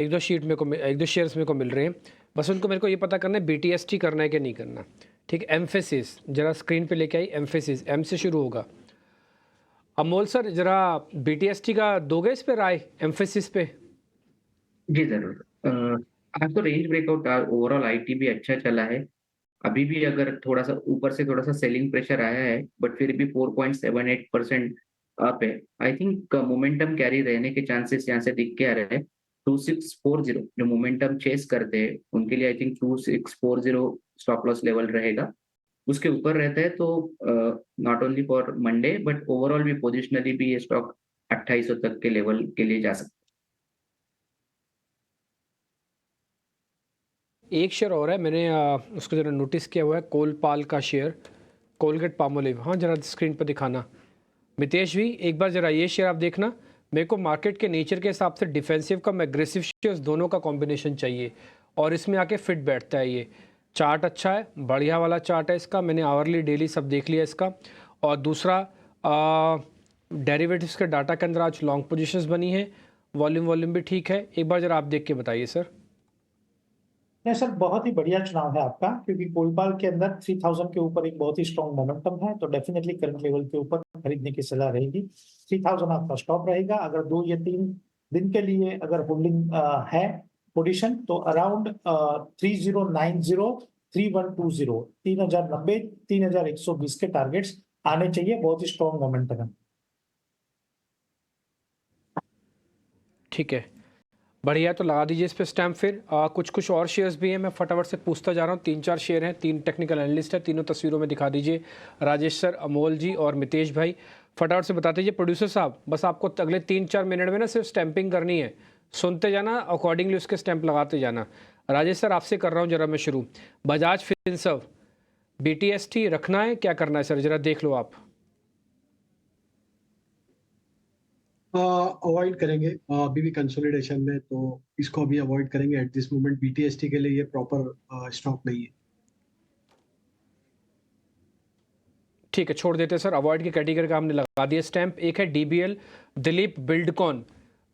एक दो शीट मेरे को एक दो शेयर्स मेरे को मिल रहे हैं, बस उनको मेरे को ये पता करना है BTST करना है कि नहीं करना। ठीक है, एम्फेसिस जरा स्क्रीन पे लेके आई, एम्फेसिस एम से शुरू होगा। अमोल सर जरा BTST का दोगे इस पे राय, एम्फेसिस पे? जी जरूर। आज तो रेंज ब्रेकआउट ओवरऑल आईटी भी अच्छा चला है। अभी भी अगर थोड़ा सा ऊपर से थोड़ा सा सेलिंग प्रेशर आया है, बट फिर भी 4.78% अप है। आई थिंक मोमेंटम कैरी रहने के चांसेस यहाँ से दिख के आ रहे हैं। 2640 जो मोमेंटम चेस करते हैं उनके लिए I think 2640 stop loss level रहेगा। उसके ऊपर रहता है तो not only for Monday but overall भी पोजिशनली भी ये स्टॉक 2800 तक के लेवल के लिए जा सकता एक शेयर और है, मैंने उसको ज़रा नोटिस किया हुआ है, कोलपाल का शेयर, कोलगेट पामोलिव। हाँ जरा स्क्रीन पर दिखाना मितेश भी, एक बार ज़रा ये शेयर आप देखना। मेरे को मार्केट के नेचर के हिसाब से डिफेंसिव का एग्रेसिव शेयर्स दोनों का कॉम्बिनेशन चाहिए, और इसमें आके फिट बैठता है ये। चार्ट अच्छा है, बढ़िया वाला चार्ट है इसका, मैंने आवरली डेली सब देख लिया इसका। और दूसरा डेरिवेटिव्स के डाटा के अंदर आज लॉन्ग पोजीशंस बनी है, वॉल्यूम भी ठीक है। एक बार ज़रा आप देख के बताइए सर। नहीं सर, बहुत ही बढ़िया चुनाव है आपका, क्योंकि कोलपाल के अंदर 3000 के ऊपर एक बहुत ही स्ट्रॉन्ग मोमेंटम है, तो डेफिनेटली करंट लेवल के ऊपर खरीदने की सलाह रहेगी। 3000 आपका स्टॉप रहेगा। अगर 2 या 3 दिन के लिए अगर होल्डिंग है पोजीशन, तो अराउंड 3090 3120 3090 3120 के टारगेट्स आने चाहिए। बहुत ही स्ट्रॉन्ग मोमेंटम है। ठीक है, बढ़िया, तो लगा दीजिए इस पे स्टैम्प। फिर कुछ और शेयर्स भी हैं, मैं फटाफट से पूछता जा रहा हूँ। 3-4 शेयर हैं, 3 टेक्निकल एनालिस्ट है, तीनों तस्वीरों में दिखा दीजिए। राजेश सर, अमोल जी और मितेश भाई, फटाफट से बता दीजिए। प्रोड्यूसर साहब बस आपको अगले 3-4 मिनट में ना सिर्फ स्टैंपिंग करनी है, सुनते जाना, अकॉर्डिंगली उसके स्टैंप लगाते जाना। राजेश सर आपसे कर रहा हूँ जरा मैं शुरू। बजाज फिनसर्व, BTST रखना है, क्या करना है सर, जरा देख लो आप। अवॉइड करेंगे, अभी भी कंसोलिडेशन में, तो इसको अभी अवॉइड करेंगे एट दिस मोमेंट। बीटीएसटी के लिए ये प्रॉपर स्टॉक नहीं है। ठीक है, छोड़ देते हैं सर, अवॉइड की कैटेगरी का हमने लगा दिया स्टैंप। एक है DBL दिलीप बिल्डकॉन।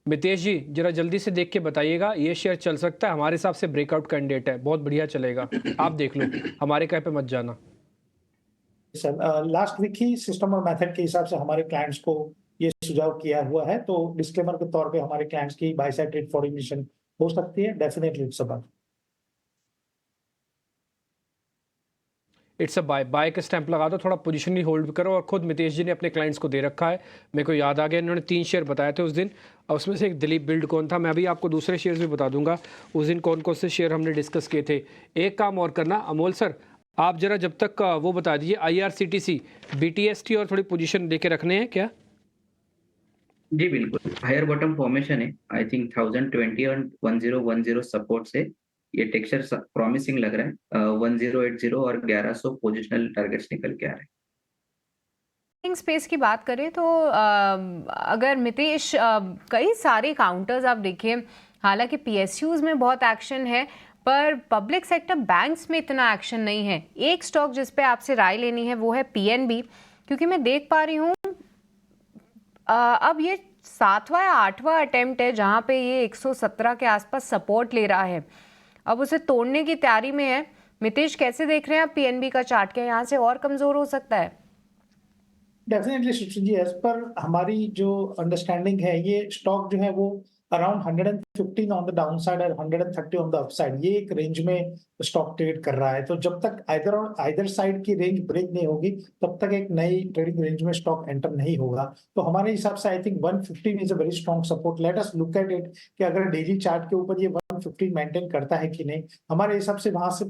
मितेश जी जरा जल्दी से देख के बताइएगा, ये शेयर चल सकता है हमारे हिसाब से, ब्रेकआउट कैंडिडेट है, बहुत बढ़िया चलेगा, आप देख लो, हमारे कहे पे मत जाना। सर लास्ट वीक ही सिस्टम और मेथड के हिसाब से हमारे क्लाइंट्स को ये सुझाव किया हुआ है, तो डिस्क्लेमर के तौर पे हमारे क्लाइंट्स की बाय साइड ट्रेड फॉर्मेशन हो सकती है। Definitely it's a buy. It's a buy का स्टैंप लगा दो, थोड़ा पोजीशन ही होल्ड करो। और खुद मितेश जी ने अपने क्लाइंट्स को दे रखा है, मेरे को याद आ गया, इन्होंने 3 शेयर बताए थे उस दिन, और उसमें से एक दिलीप बिल्ड कौन था। मैं अभी आपको दूसरे शेयर्स भी बता दूंगा उस दिन कौन कौन से शेयर हमने डिस्कस किए थे। एक काम और करना अमोल सर, आप जरा जब तक वो बता दीजिए, IRCTC BTST और थोड़ी पोजीशन देके रखने हैं क्या? है। जी बिल्कुल, हायर बॉटम फॉर्मेशन है। आई थिंक 1020 और 1010 सपोर्ट से ये टेक्सचर प्रॉमिसिंग लग रहा है। 1080 और 1100 पोजिशनल टारगेट्स निकल के आ रहे हैं। स्पेस की बात करें तो अगर मितेश कई सारे काउंटर्स आप देखिए, हालांकि PSUs में बहुत एक्शन है, पर पब्लिक सेक्टर बैंक्स में इतना एक्शन नहीं है। एक स्टॉक जिस पे आपसे राय लेनी है वो है PNB, क्योंकि मैं देख पा रही हूँ अब ये 7वां या 8वां अटेम्प्ट है जहां पे ये 117 के आसपास सपोर्ट ले रहा है, अब उसे तोड़ने की तैयारी में है। मितेश कैसे देख रहे हैं आप PNB का चार्ट, क्या यहाँ से और कमजोर हो सकता है? Definitely Sushil ji, as per हमारी जो अंडरस्टैंडिंग है, ये स्टॉक जो है वो around 115 on the down side और 130 ऑन द अप साइड, ये एक रेंज में स्टॉक ट्रेड कर रहा है। तो जब तक आइदर साइड की रेंज ब्रेक नहीं होगी, तब तक एक नई ट्रेडिंग रेंज में स्टॉक एंटर नहीं होगा। तो हमारे हिसाब से I think 115 is a very strong support. Let us look at it कि अगर डेली चार्ट के ऊपर ये 115 मेंटेन करता है कि नहीं। हमारे हिसाब से वहां से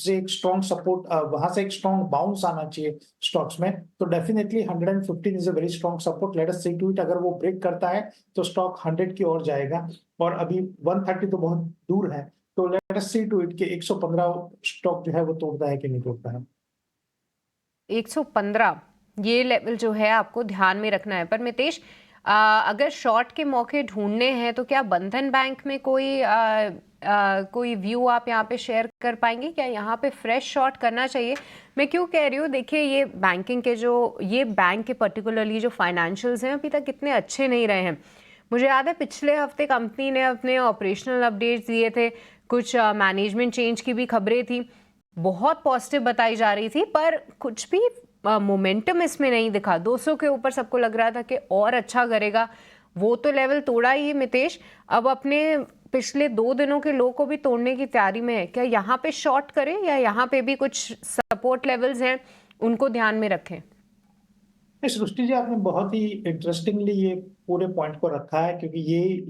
एक स्ट्रॉन्ग सपोर्ट, वहां से एक स्ट्रॉन्ग बाउंस आना चाहिए स्टॉक्स में। तो definitely 115 is a very strong support. Let us see to it, अगर वो ब्रेक करता है तो स्टॉक 100 की ओर जाएगा, और अभी 130 तो बहुत दूर है। तो let us see to it कि 115 स्टॉक जो है वो तोड़ता है कि नहीं तोड़ता है। 115 ये लेवल जो है आपको ध्यान में रखना है। पर मितेश, अगर शॉर्ट के मौके ढूंढने हैं तो क्या बंधन बैंक में कोई व्यू आप यहाँ पे शेयर कर पाएंगे? क्या यहाँ पे फ्रेश शॉर्ट करना चाहिए? मैं क्यों कह रही हूँ, देखिए ये बैंकिंग के जो ये बैंक के पर्टिकुलरली जो फाइनेंशियल्स हैं अभी तक इतने अच्छे नहीं रहे हैं, मुझे याद है पिछले हफ्ते कंपनी ने अपने ऑपरेशनल अपडेट्स दिए थे, कुछ मैनेजमेंट चेंज की भी खबरें थी, बहुत पॉजिटिव बताई जा रही थी, पर कुछ भी मोमेंटम इसमें नहीं दिखा। 200 के ऊपर सबको लग रहा था कि और अच्छा करेगा, वो तो लेवल तोड़ा ही मितेश, अब अपने पिछले 2 दिनों के लो को भी तोड़ने की तैयारी में है। क्या यहाँ पे शॉर्ट करें या यहाँ पे भी कुछ सपोर्ट लेवल्स हैं उनको ध्यान में रखें? सृष्टि जी, आपने बहुत ही इंटरेस्टिंगली ये पूरे पॉइंट को रखा है, क्योंकि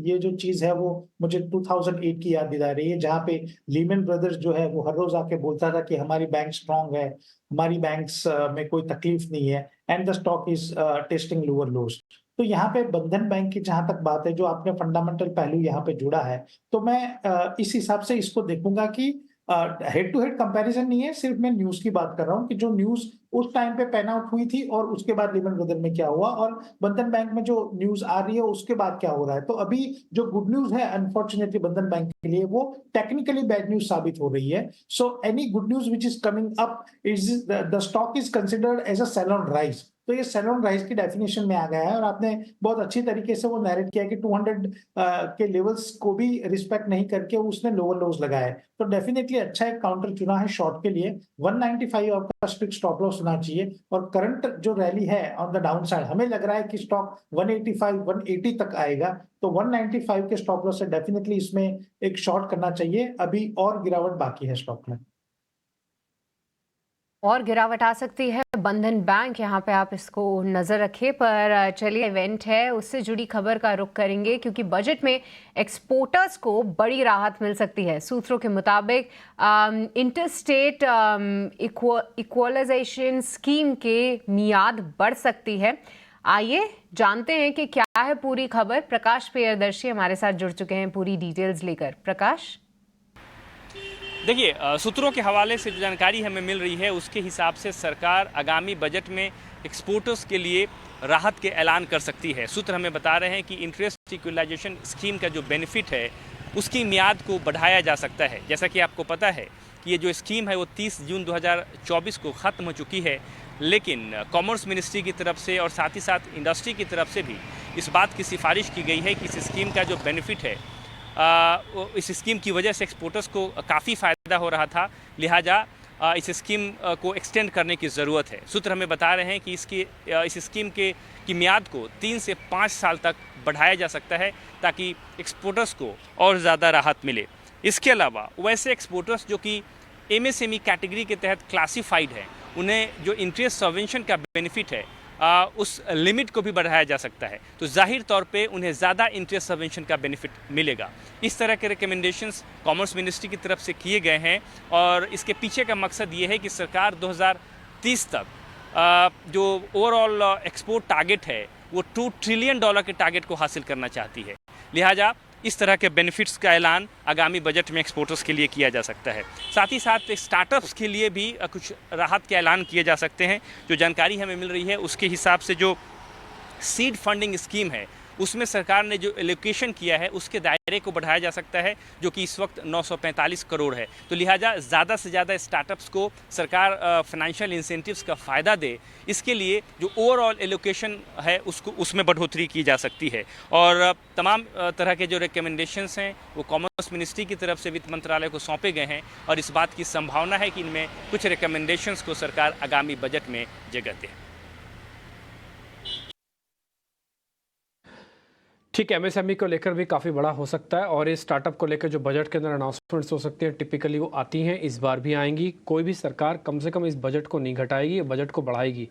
ये जो चीज है वो मुझे 2008 की याद दिला रही है, जहाँ पे लीमन ब्रदर्स जो है वो हर रोज आके बोलता था कि हमारी बैंक स्ट्रांग है, हमारी बैंक्स में कोई तकलीफ नहीं है, and the stock is testing lower लोज। तो यहाँ पे बंधन बैंक की जहां तक बात है, जो आपने फंडामेंटल पहलू यहाँ पे जुड़ा है, तो मैं इस हिसाब से इसको देखूंगा कि हेड टू हेड कंपैरिजन नहीं है, सिर्फ मैं न्यूज की बात कर रहा हूँ कि जो न्यूज उस टाइम पे पैन आउट हुई थी और उसके बाद लीमन ब्रदर में क्या हुआ और बंधन बैंक में जो न्यूज आ रही है उसके बाद क्या हो रहा है। तो अभी जो गुड न्यूज है अनफॉर्चुनेटली बंधन बैंक के लिए, वो टेक्निकली बैड न्यूज साबित हो रही है। So any good news which is coming up is the stock is considered as a sell on rise. तो ये सेल ऑन राइज की डेफिनेशन में आ गया है, और आपने बहुत अच्छी तरीके से वो नैरेट किया कि 200 के लेवल्स को भी रिस्पेक्ट नहीं करके उसने लोअर लोज लगाए। तो डेफिनेटली अच्छा एक काउंटर चुना है शॉर्ट के लिए। 195 आपका स्ट्रिक्ट स्टॉप लॉस होना चाहिए, और करंट जो रैली है ऑन द डाउन साइड हमें लग रहा है कि स्टॉक 185 180 तक आएगा, तो 195 के स्टॉप लॉस से डेफिनेटली इसमें एक शॉर्ट करना चाहिए। अभी और गिरावट बाकी है स्टॉक में, और गिरावट आ सकती है बंधन बैंक, यहाँ पे आप इसको नज़र रखें। पर चलिए, इवेंट है उससे जुड़ी खबर का रुख करेंगे, क्योंकि बजट में एक्सपोर्टर्स को बड़ी राहत मिल सकती है। सूत्रों के मुताबिक इंटरस्टेट इक्वलाइजेशन स्कीम के मियाद बढ़ सकती है। आइए जानते हैं कि क्या है पूरी खबर। प्रकाश प्रियदर्शी हमारे साथ जुड़ चुके हैं पूरी डिटेल्स लेकर। प्रकाश, देखिए, सूत्रों के हवाले से जो जानकारी हमें मिल रही है उसके हिसाब से सरकार आगामी बजट में एक्सपोर्टर्स के लिए राहत के ऐलान कर सकती है। सूत्र हमें बता रहे हैं कि इंटरेस्ट इक्वलाइजेशन स्कीम का जो बेनिफिट है उसकी मियाद को बढ़ाया जा सकता है। जैसा कि आपको पता है कि ये जो स्कीम है वो 30 जून 2024 को ख़त्म हो चुकी है, लेकिन कॉमर्स मिनिस्ट्री की तरफ से और साथ ही साथ इंडस्ट्री की तरफ से भी इस बात की सिफारिश की गई है कि इस स्कीम का जो बेनिफिट है इस स्कीम की वजह से एक्सपोर्टर्स को काफ़ी फ़ायदा हो रहा था, लिहाजा इस स्कीम को एक्सटेंड करने की ज़रूरत है। सूत्र हमें बता रहे हैं कि इस स्कीम की मियाद को 3 से 5 साल तक बढ़ाया जा सकता है, ताकि एक्सपोर्टर्स को और ज़्यादा राहत मिले। इसके अलावा वैसे एक्सपोर्टर्स जो कि MSME कैटेगरी के तहत क्लासीफाइड हैं, उन्हें जो इंटरेस्ट सबवेंशन का बेनिफिट है उस लिमिट को भी बढ़ाया जा सकता है, तो जाहिर तौर पे उन्हें ज़्यादा इंटरेस्ट सबवेंशन का बेनिफिट मिलेगा। इस तरह के रिकमेंडेशंस कॉमर्स मिनिस्ट्री की तरफ से किए गए हैं, और इसके पीछे का मकसद ये है कि सरकार 2030 तक जो ओवरऑल एक्सपोर्ट टारगेट है वो $2 ट्रिलियन के टारगेट को हासिल करना चाहती है। लिहाजा इस तरह के बेनिफिट्स का ऐलान आगामी बजट में एक्सपोर्टर्स के लिए किया जा सकता है। साथ ही साथ स्टार्टअप्स के लिए भी कुछ राहत के ऐलान किए जा सकते हैं। जो जानकारी हमें मिल रही है उसके हिसाब से जो सीड फंडिंग स्कीम है उसमें सरकार ने जो एलोकेशन किया है उसके दायरे को बढ़ाया जा सकता है, जो कि इस वक्त 945 करोड़ है। तो लिहाजा ज़्यादा से ज़्यादा स्टार्टअप्स को सरकार फाइनेंशियल इंसेंटिव्स का फ़ायदा दे, इसके लिए जो ओवरऑल एलोकेशन है उसमें बढ़ोतरी की जा सकती है। और तमाम तरह के जो रिकमेंडेशंस हैं वो कॉमर्स मिनिस्ट्री की तरफ से वित्त मंत्रालय को सौंपे गए हैं, और इस बात की संभावना है कि इनमें कुछ रिकमेंडेशंस को सरकार आगामी बजट में जगह दे। ठीक है, MSME को लेकर भी काफ़ी बड़ा हो सकता है, और इस स्टार्टअप को लेकर जो बजट के अंदर अनाउंसमेंट्स हो सकती हैं टिपिकली वो आती हैं, इस बार भी आएंगी। कोई भी सरकार कम से कम इस बजट को नहीं घटाएगी, बजट को बढ़ाएगी।